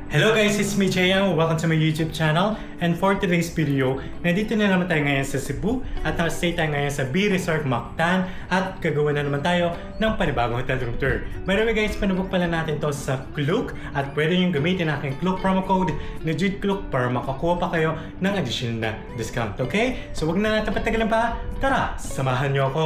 Hello guys, it's me Jayang. Welcome to my YouTube channel. And for today's video, nandito na naman tayo ngayon sa Cebu at nakastay tayo ngayon sa B Resort Mactan at gagawa na naman tayo ng panibagong hotel room tour. By the way guys, panabook pala natin to sa Klook at pwede nyo gamitin aking Klook promo code na JUDEKLOOK para makakuha pa kayo ng additional na discount, okay? So wag na natin patagalan pa, tara, samahan nyo ako!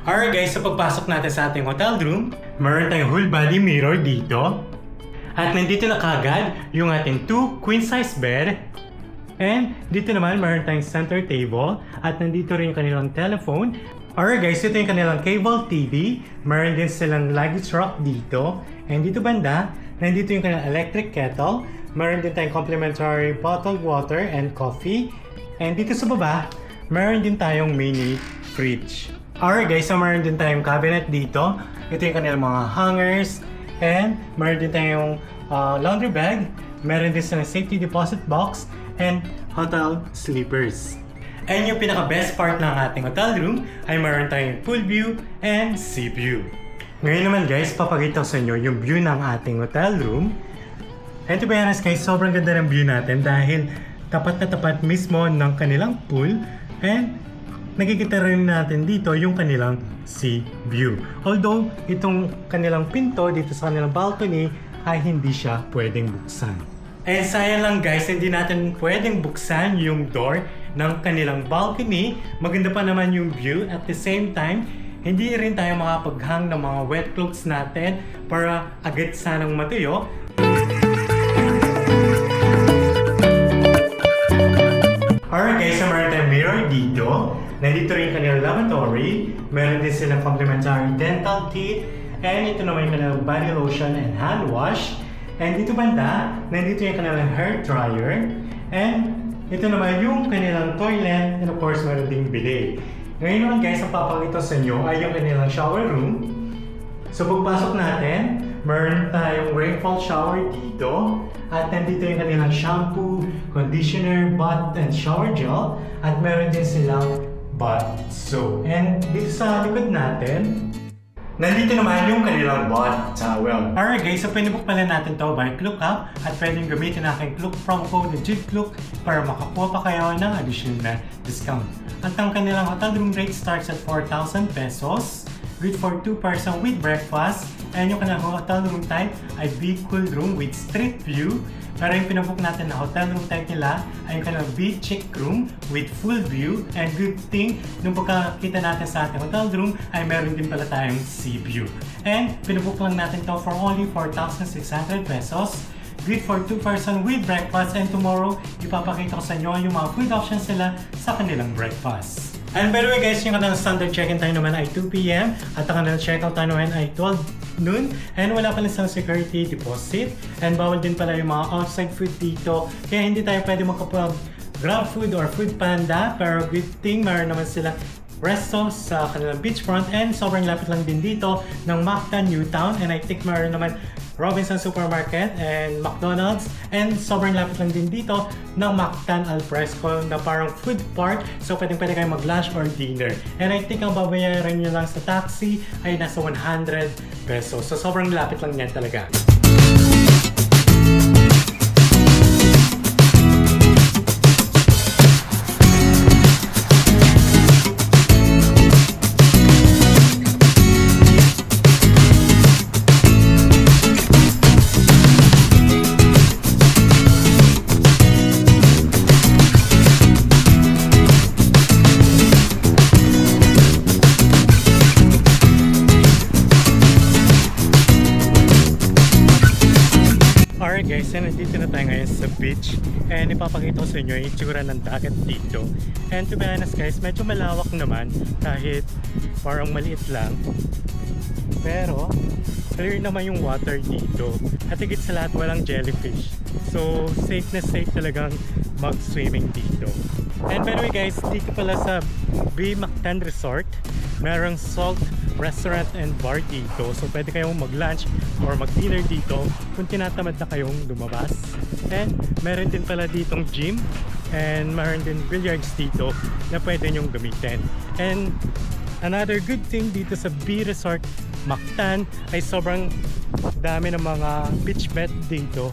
Alright guys, sa pagpasok natin sa ating hotel room, meron tayong whole body mirror dito. At nandito na kagad yung ating 2 queen size bed. And dito naman meron tayong center table. At nandito rin yung kanilang telephone. Alright guys, ito yung kanilang cable TV. Meron din silang luggage rack dito. And dito banda, nandito yung kanilang electric kettle. Meron din tayong complimentary bottled water and coffee. And dito sa baba, meron din tayong mini fridge. Alright guys, so meron din tayong cabinet dito. Ito yung kanilang mga hangers. And meron din tayong laundry bag. Meron din silang safety deposit box. And hotel sleepers. And yung pinaka-best part ng ating hotel room ay meron tayong pool view and sea view. Ngayon naman guys, papakita ko sa inyo yung view ng ating hotel room. And to be honest guys, sobrang ganda ng view natin dahil tapat na tapat mismo ng kanilang pool. And nakikita rin natin dito yung kanilang sea view. Although, itong kanilang pinto dito sa kanilang balcony ay hindi siya pwedeng buksan. And sayang lang guys, hindi natin pwedeng buksan yung door ng kanilang balcony. Maganda pa naman yung view. At the same time, hindi rin tayo makapaghang ng mga wet clothes natin para agad sanang matuyo. Alright guys, so meron tayong mirror dito. Nandito rin yung kanilang lavatory. Meron din silang complimentary dental teeth. And ito naman yung kanilang body lotion and hand wash. And dito banda, nandito yung kanilang hair dryer. And ito naman yung kanilang toilet. And of course, meron ding bidet. Ngayon naman guys, ang papakita sa inyo ay yung kanilang shower room. So pagpasok natin, meron tayong rainfall shower dito. At nandito yung kanilang shampoo, conditioner, bath, and shower gel. At meron din silang bath soap. And dito sa likod natin, nandito naman yung kanilang bath towel. Alright guys, so pinabook pala natin to by Klook app. At pwedeng gamitin aking Klook promo code na JUDEKLOOK para makakuha pa kayo ng additional na discount. At ang kanilang hotel room rate starts at 4,000 pesos. Good for 2 person with breakfast. And yung kanilang hotel room type ay big cool room with street view. Pero yung pinabook natin na hotel room type nila ay yung kanilang big chic room with full view. And good thing, nung pagkakita natin sa ating hotel room ay meron din pala tayong sea view. And pinabook lang natin to for only 4,600 pesos. Good for 2 person with breakfast. And tomorrow, ipapakita ko sa inyo yung mga food options nila sa kanilang breakfast. And by the way guys, yung kanilang standard check-in time naman ay 2 PM at ang kanilang check-out time naman ay 12 noon. And wala pala sa security deposit. And bawal din pala yung mga outside food dito. Kaya hindi tayo pwede makapag-grab food or food panda. Pero good thing, meron naman sila resto sa kanilang beachfront. And sobrang lapit lang din dito ng Mactan Newtown. And I think meron naman Robinson Supermarket and McDonald's. And sobrang lapit lang din dito ng Mactan Alfresco na parang food park. So pwede kayo mag-lunch or dinner. And I think ang babayaran nyo lang sa taxi ay nasa 100 pesos. So sobrang lapit lang yan talaga. Alright guys, and nandito na tayo ngayon sa beach. And ipapakita ko sa inyo yung itsura ng dagat dito. And to be honest guys, medyo malawak naman kahit parang maliit lang. Pero clear naman yung water dito. At higit sa lahat, walang jellyfish. So safe na safe talagang mag-swimming dito. And by the way guys, dito pala sa B Mactan Resort, merong Salt restaurant and bar dito. So pwede kayong mag-lunch or mag-dinner dito kung tinatamad na kayong lumabas. And meron din pala ditong gym. And meron din billiards dito na pwede nyong gamitin. And another good thing dito sa B Resort Mactan ay sobrang dami ng mga beach bed dito.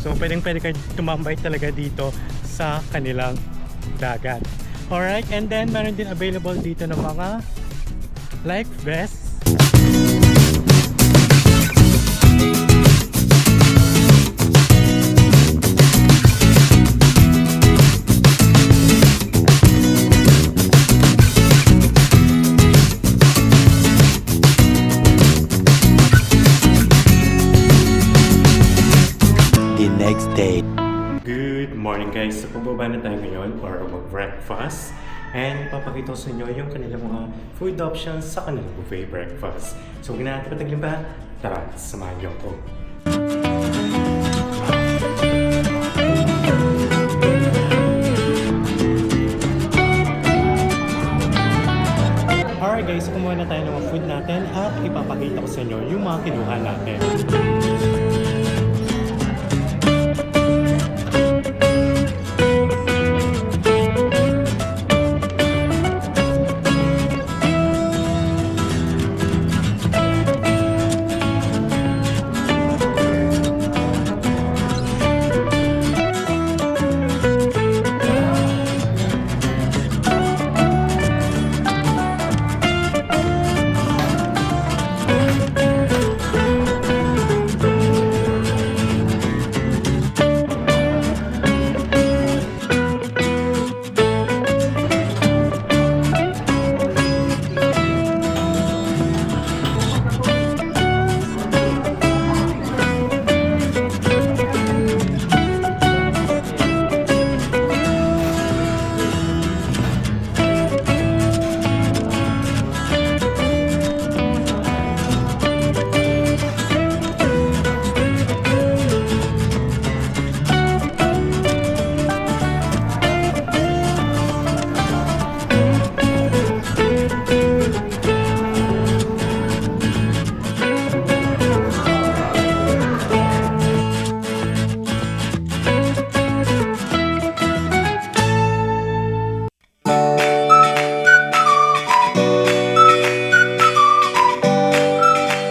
So pwede kayo tumambay talaga dito sa kanilang dagat. Alright, and then meron din available dito ng mga life vests. Next day. Good morning guys! So pababa na tayo ngayon para mag-breakfast and papakita ko sa inyo yung kanilang mga food options sa kanilang buffet breakfast. So huwag na natin patagalin pa, tara, samahan niyo ako. Alright guys, so kumuha na tayo ng mga food natin at ipapakita ko sa inyo yung mga kinuha natin.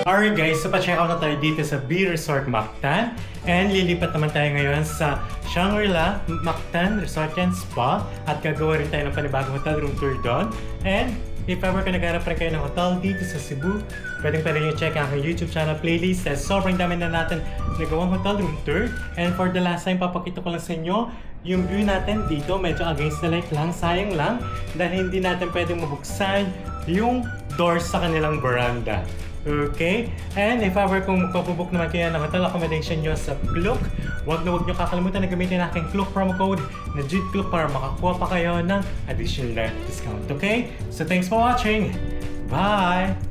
Alright guys, so pa-check out na tayo dito sa B Resort Mactan and lilipat naman tayo ngayon sa Shangri-La Mactan Resort and Spa at gagawa rin tayo ng panibagong hotel room tour doon. And if ever ka nagharap rin kayo ng hotel dito sa Cebu, pwedeng nyo check ang aking YouTube channel playlist dahil sobrang dami na natin nagawang hotel room tour. And for the last time, papakita ko lang sa inyo yung view natin dito, medyo against the light lang, sayang lang dahil hindi natin pwedeng mabuksan yung doors sa kanilang veranda. Okay? And if ever kung magpapabok naman kayo ng hotel accommodation nyo sa Klook, huwag nyo kakalimutan na gamitin ang aking Klook promo code na JUDEKLOOK para makakuha pa kayo ng additional discount. Okay? So thanks for watching! Bye!